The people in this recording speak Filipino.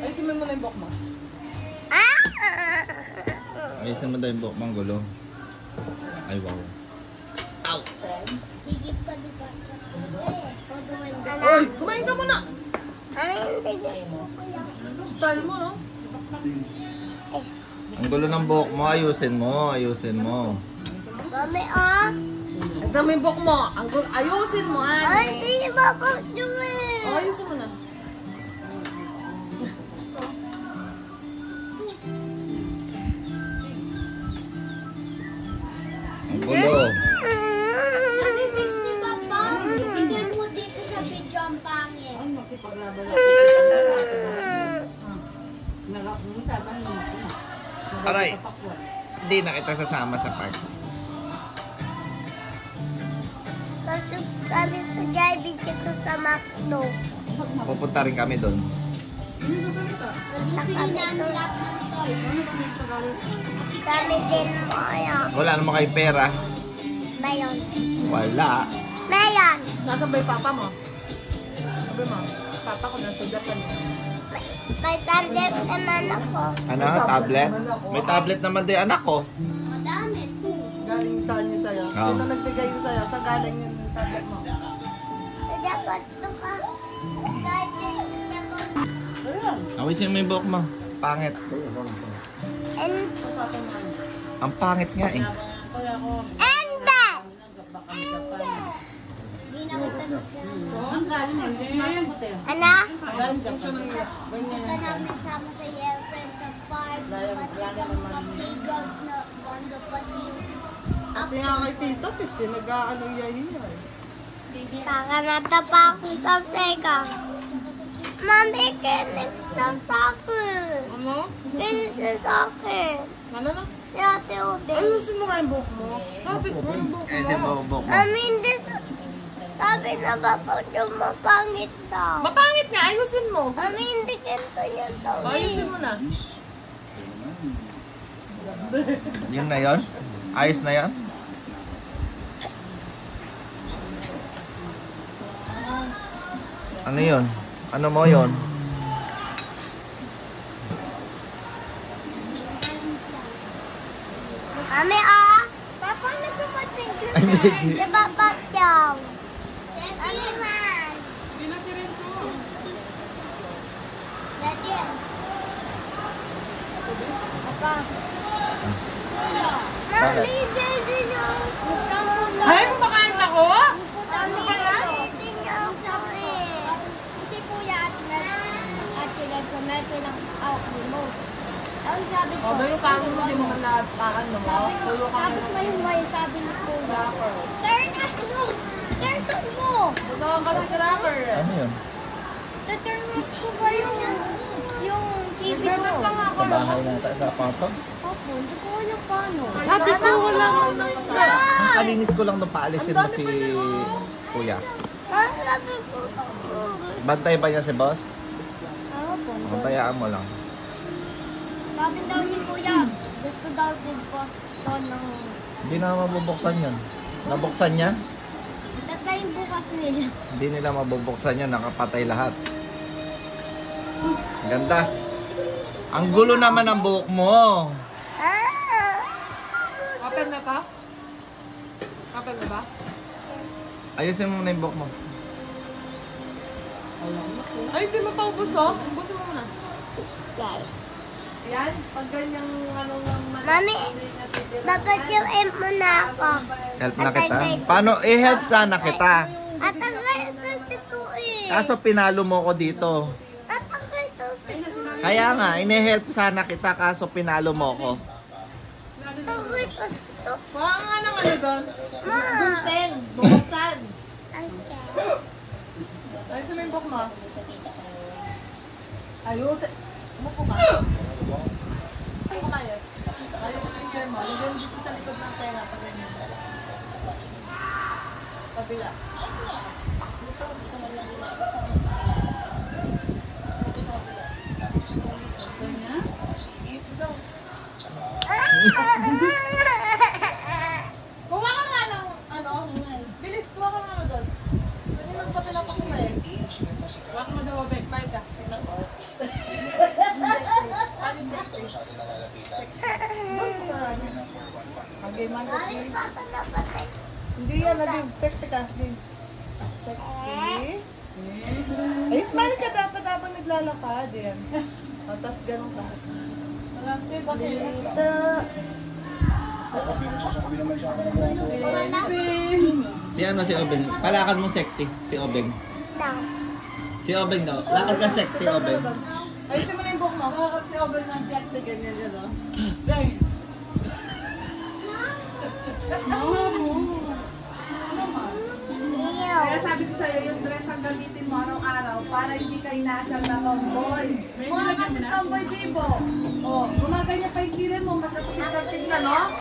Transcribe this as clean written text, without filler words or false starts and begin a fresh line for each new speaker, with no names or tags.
Ayusin mo muna yung buhok mo.
Ayusin mo daw yung buhok mong gulo. Ay, wow. Ow!
Gigip ka di ba?
Oy, kumain ka muna.
Ano hindi?
Style mo, no?
Ang gulo ng buhok mo, ayusin mo. Ayusin mo.
Mami, ah!
Ang dami yung buhok mo. Ayusin mo,
Ay,
ane.
hindi ba po dumin?
Oh, ayusin mo na.
Ang gulo.
Naninig si Papa. Hindi mo dito sa video ang pangit.
Aray, hindi na kita sasama sa park.
Kasi kami sa Jollibee dito sa McDo.
Pupunta rin kami doon.
Bibili namin lahat ng toys. Kami din mo yan.
Wala naman kayo pera.
Mayon.
Wala.
Mayon.
Nasaan ba yung papa mo? Sabi mo, papa ko nasa Japan.
May tablet naman ako.
Ano? Tablet? May tablet naman din anak ko.
Madami.
Galing saan yun sa'yo?
Oh.
Sino nagbigay yun sa'yo? Saan galing yung tablet mo?
Sa dapat ito ka.
Awisin mo yung buhok mo. Pangit.
And
Ang pangit nga eh.
Ende! Hindi na kita Ana? Punta namin sama sa Year Friends sa park. Pati sa mga playgrounds na banda pati yung
Ate nga kay Tito, kasi nag-aanong yahiyan.
Taka natapakin ka, teka. Mami, kinig sa akin.
Ano?
Kinig sa akin.
Ano na?
Si Ate Ube.
Ayusin mo nga yung buhok mo. Kapit mo yung buhok
Ayusin mo
mo.
yung buhok mo.
Mami, hindi. Sabi na ba po yung mapangit daw?
Mapangit nga, ayusin mo.
Mami, hindi ganito yan daw.
Ayusin mo na.
Yun na yun? Ayos na yun? Ano yun? Ano mo yun?
Mami, ah! Papa, nagpapatid
Ay, hindi.
Si Papa daw. Ano man?
Hindi na si Renzo.
Daddy. Papa. Mami, daddy daw.
Ay, kumakain ako?
Mami, daddy daw ako eh. Kasi kuya at sila sa meron silang remote. Ang sabi ko.
O, ba yung kanin mo, di mo malataan mo? Tulo ka
Tapos
na.
may way, sabi ni kuya. Turn mo! Turn mo!
Totoo ka si Cracker.
Ano yun?
Turn mo ba yung TV ko?
Nagdadag lang ako.
Sa bahay na sa kwarto?
Opo, hindi ko alam paano.
Sabi ko, wala mo nang kasama.
Ang kalinis ko lang nung paalisin mo si kuya.
Sabi ko.
Bantay ba niya si boss?
Opo.
Mabayaan mo lang.
Sabi daw ni kuya, gusto daw si boss doon ng...
Hindi na mabubuksan yun. Nabuksan niya?
Tatlayin bukas nila.
Hindi nila mabubuksan yun. Nakapatay lahat. Ganda. Ang gulo naman ang buhok mo.
Open na ka? Open na ba?
Ayusin mo na yung buhok mo.
Ay, hindi mo pa ubos oh. Ubusin mo muna.
Guys.
Ayan, pag ganyang ano ng
Mami, dapat yung M mo na ako.
Help na kita. Paano? I-help sana kita.
At ang ito si Tui.
Kaso pinalo mo ko dito.
At ang ito si Tui.
Kaya nga, ine-help sana kita kaso pinalo mo ko.
Tui ko si Tui.
Kuha nga ng ano doon.
Ma.
Gunting, buksan.
Okay.
Ayusin mo yung buhok mo. Ayusin. Umupo ka. Ay, kumayos. Ayusin mo yung hair mo. Lagyan mo dito sa likod ng tenga pag ganyan. Kabila. Dito, dito mo lang. Ganyan. Dito. Kuha ka nga ng ano. Bilis, kuha ka nga doon. Ganyan ang patinapak mo eh. Huwag mo daw, best smile ka. Samantha T.
Papa na patay.
Hindi yan, naging sekte ka. Sekte. Ay, smile ka dapat habang naglalakad. Yan. O, tas ganun ka. Dito.
Si ano, si Obeng. Palakad mo sekte, si Obeng.
Daw.
Si Obeng daw. Lakad ka sekte,
Sit down
Obeng.
talaga. Ayusin mo na yung buhok mo.
Bakit si Obel ng jet na ganyan yun, oh? Dahil. Kaya sabi ko sa'yo, yung dress ang gamitin mo araw-araw para hindi ka inasal na tomboy. Mga kasi tomboy, Bibo. Oh, gumaganyan pa yung kilay mo, masasakit ang tignan, no?